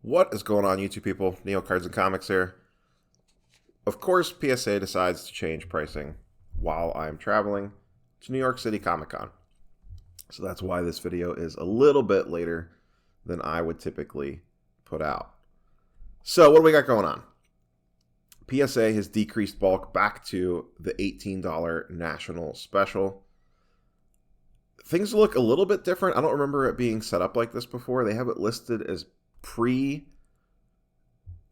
What is going on, YouTube people? Neo Cards and Comics here. Of course, PSA decides to change pricing while I'm traveling to New York City Comic Con. So that's why this video is a little bit later than I would typically put out. So what do we got going on? PSA has decreased bulk back to the $18 national special. Things look a little bit different. I don't remember it being set up like this before. They have it listed as pre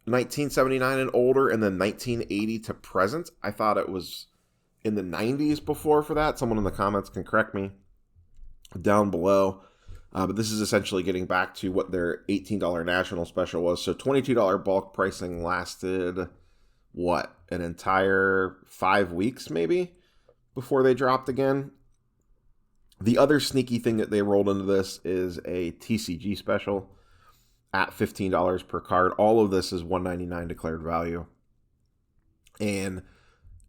1979 and older, and then 1980 to present. I thought it was in the 90s before for that. Someone in the comments can correct me down below. But this is essentially getting back to what their $18 national special was. So $22 bulk pricing lasted, what, an entire 5 weeks maybe before they dropped again. The other sneaky thing that they rolled into this is a TCG special at $15 per card. All of this is $199 declared value. And,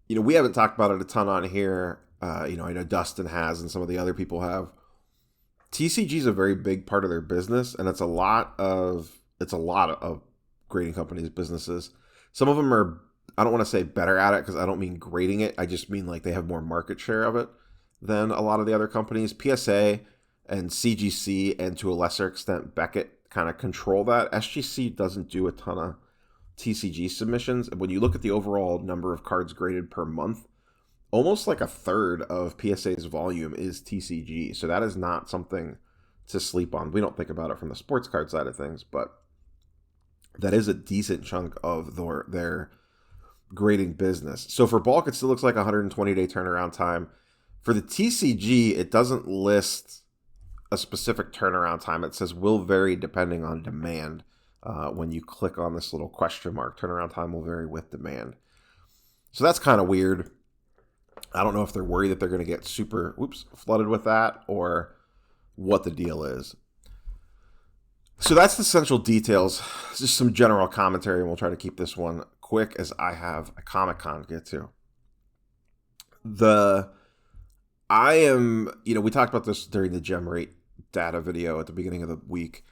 we haven't talked about it a ton on here. I know Dustin has and some of the other people have. TCG is a very big part of their business, and it's a lot of grading companies' businesses. Some of them are, I don't want to say better at it because I don't mean grading it. I just mean like they have more market share of it than a lot of the other companies. PSA and CGC, and to a lesser extent Beckett, kind of control that. SGC doesn't do a ton of TCG submissions. When you look at the overall number of cards graded per month, almost like a third of PSA's volume is TCG. So that is not something to sleep on. We don't think about it from the sports card side of things, but that is a decent chunk of their grading business. So for bulk, it still looks like 120-day turnaround time. For the TCG, it doesn't list a specific turnaround time. It says will vary depending on demand. When you click on this little question mark, turnaround time will vary with demand. So that's kind of weird. I don't know if they're worried that they're going to get super flooded with that or what the deal is. So that's the essential details. Just some general commentary, and we'll try to keep this one quick as I have a Comic-Con to get to. We talked about this during the gem rate data video at the beginning of the week.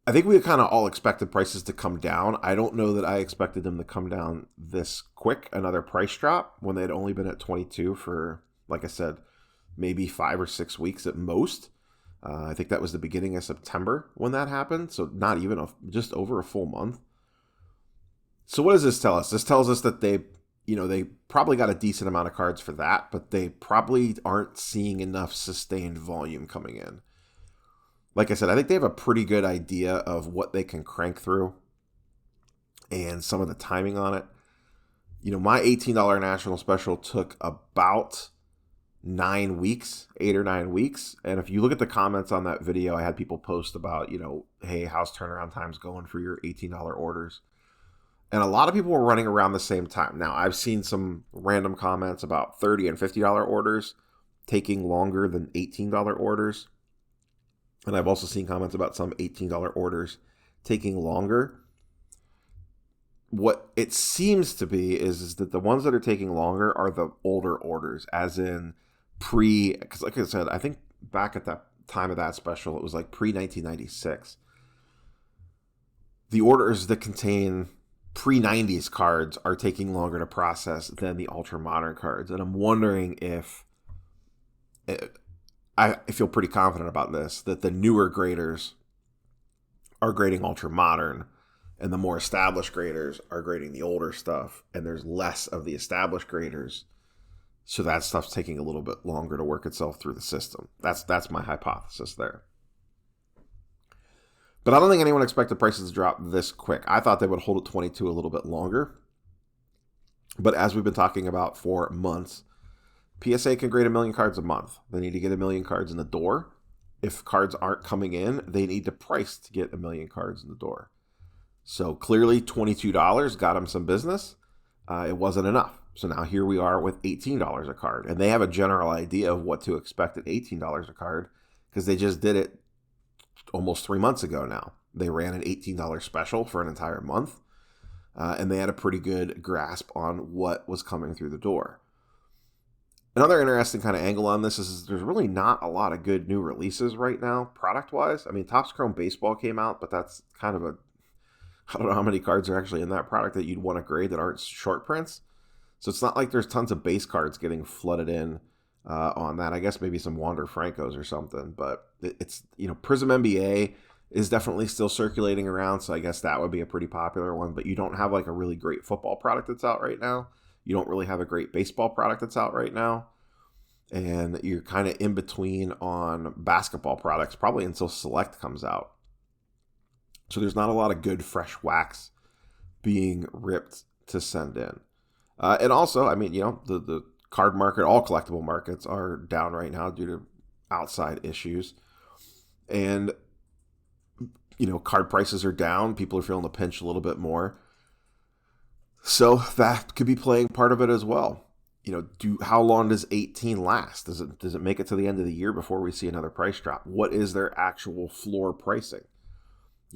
I think we kind of all expected prices to come down. I don't know that I expected them to come down this quick, another price drop, when they had only been at 22 for, like I said, maybe 5 or 6 weeks at most. I think that was the beginning of September when that happened, so not even just over a full month. So what does this tell us? This tells us that they probably got a decent amount of cards for that, but they probably aren't seeing enough sustained volume coming in. Like I said, I think they have a pretty good idea of what they can crank through and some of the timing on it. My $18 national special took about 9 weeks, 8 or 9 weeks. And if you look at the comments on that video, I had people post about, hey, how's turnaround times going for your $18 orders? And a lot of people were running around the same time. Now, I've seen some random comments about $30 and $50 orders taking longer than $18 orders. And I've also seen comments about some $18 orders taking longer. What it seems to be is that the ones that are taking longer are the older orders, as in because like I said, I think back at that time of that special, it was like pre-1996. The orders that contain pre-90s cards are taking longer to process than the ultra-modern cards. And I'm wondering if I feel pretty confident about this, that the newer graders are grading ultra-modern and the more established graders are grading the older stuff, and there's less of the established graders, so that stuff's taking a little bit longer to work itself through the system. That's my hypothesis there. But I don't think anyone expected prices to drop this quick. I thought they would hold at 22 a little bit longer. But as we've been talking about for months, PSA can grade 1 million cards a month. They need to get 1 million cards in the door. If cards aren't coming in, they need to price to get 1 million cards in the door. So clearly $22 got them some business. It wasn't enough. So now here we are with $18 a card. And they have a general idea of what to expect at $18 a card because they just did it almost 3 months ago now. They ran an $18 special for an entire month. And they had a pretty good grasp on what was coming through the door. Another interesting kind of angle on this is there's really not a lot of good new releases right now, product-wise. I mean, Topps Chrome Baseball came out, but that's kind of I don't know how many cards are actually in that product that you'd want to grade that aren't short prints. So it's not like there's tons of base cards getting flooded in on that. I guess maybe some Wander Francos or something, but it's, Prism NBA is definitely still circulating around, so I guess that would be a pretty popular one, but you don't have like a really great football product that's out right now. You don't really have a great baseball product that's out right now. And you're kind of in between on basketball products, probably until Select comes out. So there's not a lot of good fresh wax being ripped to send in. And also, I mean, the card market, all collectible markets are down right now due to outside issues. And, card prices are down. People are feeling the pinch a little bit more. So that could be playing part of it as well. How long does 18 last? Does it make it to the end of the year before we see another price drop? What is their actual floor pricing?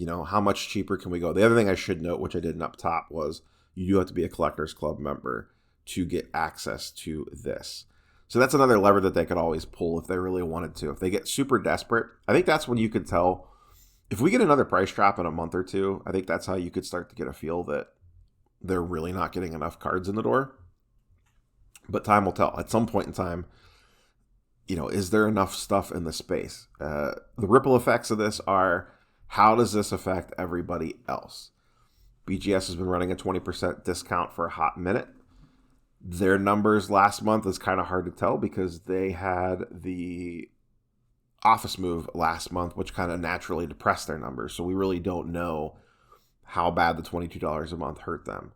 How much cheaper can we go? The other thing I should note, which I didn't up top, was you do have to be a Collectors Club member to get access to this. So that's another lever that they could always pull if they really wanted to. If they get super desperate, I think that's when you could tell. If we get another price drop in a month or two, I think that's how you could start to get a feel that they're really not getting enough cards in the door. But time will tell. At some point in time, is there enough stuff in the space? The ripple effects of this are, how does this affect everybody else? BGS has been running a 20% discount for a hot minute. Their numbers last month is kind of hard to tell because they had the office move last month, which kind of naturally depressed their numbers. So we really don't know how bad the $22 a month hurt them.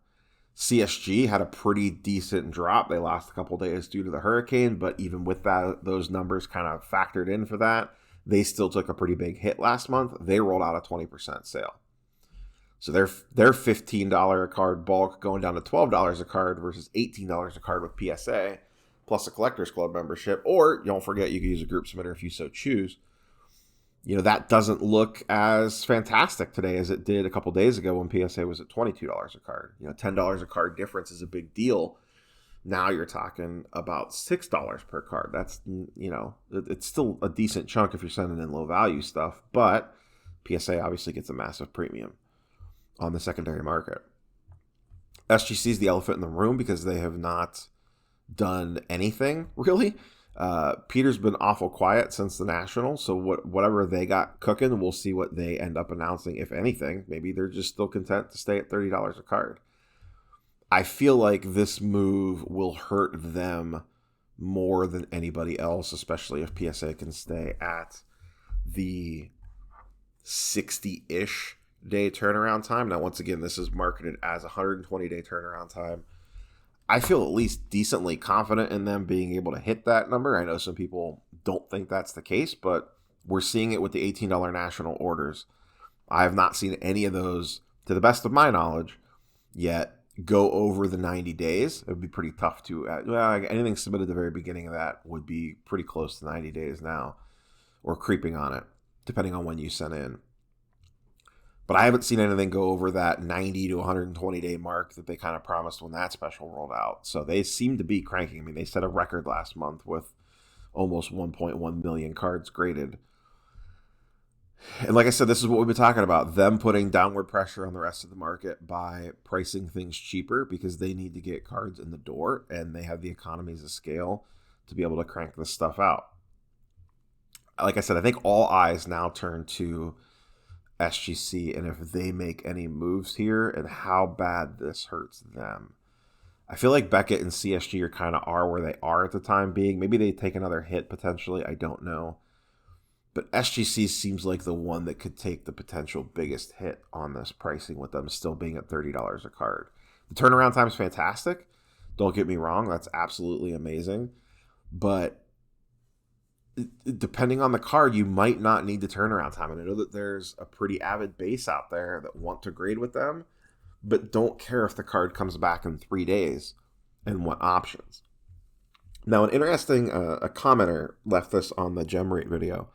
CSG had a pretty decent drop. They lost a couple days due to the hurricane, but even with that, those numbers kind of factored in for that. They still took a pretty big hit last month. They rolled out a 20% sale. So their $15 a card bulk going down to $12 a card versus $18 a card with PSA, plus a Collectors Club membership, or don't forget you can use a group submitter if you so choose. That doesn't look as fantastic today as it did a couple days ago when PSA was at $22 a card. $10 a card difference is a big deal. Now you're talking about $6 per card. That's, it's still a decent chunk if you're sending in low value stuff, but PSA obviously gets a massive premium on the secondary market. SGC is the elephant in the room because they have not done anything really. Peter's been awful quiet since the National, so whatever they got cooking, we'll see what they end up announcing, if anything. Maybe they're just still content to stay at $30 a card. I feel like this move will hurt them more than anybody else, especially if PSA can stay at the 60-ish day turnaround time. Now, once again, this is marketed as a 120-day turnaround time. I feel at least decently confident in them being able to hit that number. I know some people don't think that's the case, but we're seeing it with the $18 national orders. I have not seen any of those, to the best of my knowledge, yet go over the 90 days. It would be pretty tough to, anything submitted at the very beginning of that would be pretty close to 90 days now, or creeping on it, depending on when you sent in. But I haven't seen anything go over that 90 to 120 day mark that they kind of promised when that special rolled out. So they seem to be cranking. I mean, they set a record last month with almost 1.1 million cards graded. And like I said, this is what we've been talking about, them putting downward pressure on the rest of the market by pricing things cheaper because they need to get cards in the door and they have the economies of scale to be able to crank this stuff out. Like I said, I think all eyes now turn to SGC and if they make any moves here and how bad this hurts them. I feel like Beckett and CSG are where they are at the time being. Maybe they take another hit potentially. I don't know. But SGC seems like the one that could take the potential biggest hit on this pricing with them still being at $30 a card. The turnaround time is fantastic. Don't get me wrong. That's absolutely amazing. But depending on the card, you might not need the turnaround time. And I know that there's a pretty avid base out there that want to grade with them, but don't care if the card comes back in 3 days and want options. Now, an interesting, a commenter left this on the gem rate video,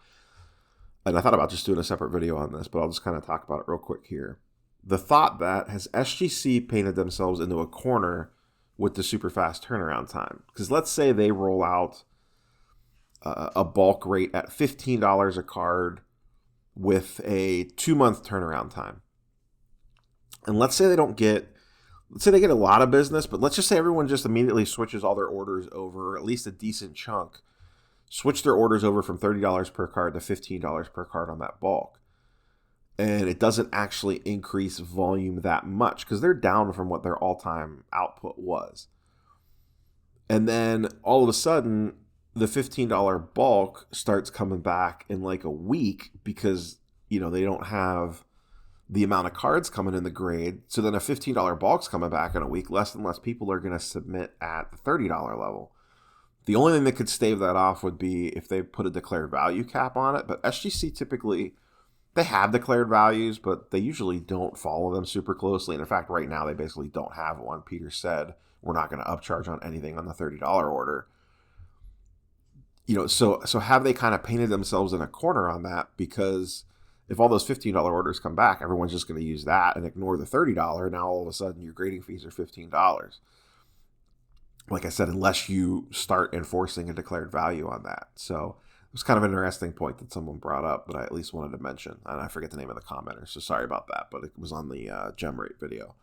and I thought about just doing a separate video on this, but I'll just kind of talk about it real quick here. The thought that, has SGC painted themselves into a corner with the super fast turnaround time. Because let's say they roll out a bulk rate at $15 a card with a 2-month turnaround time. And let's say they get a lot of business, but let's just say everyone just immediately switches all their orders over, or at least a decent chunk, switch their orders over from $30 per card to $15 per card on that bulk. And it doesn't actually increase volume that much because they're down from what their all-time output was. And then all of a sudden, the $15 bulk starts coming back in like a week because, they don't have the amount of cards coming in the grade. So then a $15 bulk's coming back in a week. Less and less people are going to submit at the $30 level. The only thing that could stave that off would be if they put a declared value cap on it. But SGC typically, they have declared values, but they usually don't follow them super closely. And in fact, right now, they basically don't have one. Peter said, we're not going to upcharge on anything on the $30 order. So have they kind of painted themselves in a corner on that? Because if all those $15 orders come back, everyone's just going to use that and ignore the $30. Now all of a sudden your grading fees are $15. Like I said, unless you start enforcing a declared value on that. So it was kind of an interesting point that someone brought up, but I at least wanted to mention. And I forget the name of the commenter, so sorry about that. But it was on the gem rate video,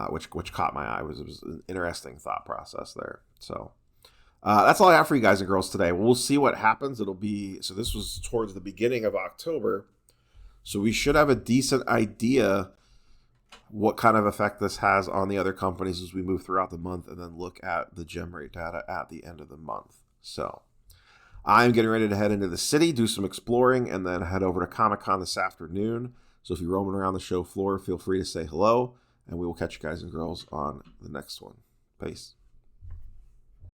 which caught my eye. It was an interesting thought process there. So that's all I have for you guys and girls today. We'll see what happens. So this was towards the beginning of October. So we should have a decent idea what kind of effect this has on the other companies as we move throughout the month and then look at the gem rate data at the end of the month. So I'm getting ready to head into the city, do some exploring, and then head over to Comic-Con this afternoon. So if you're roaming around the show floor, feel free to say hello, and we will catch you guys and girls on the next one. Peace.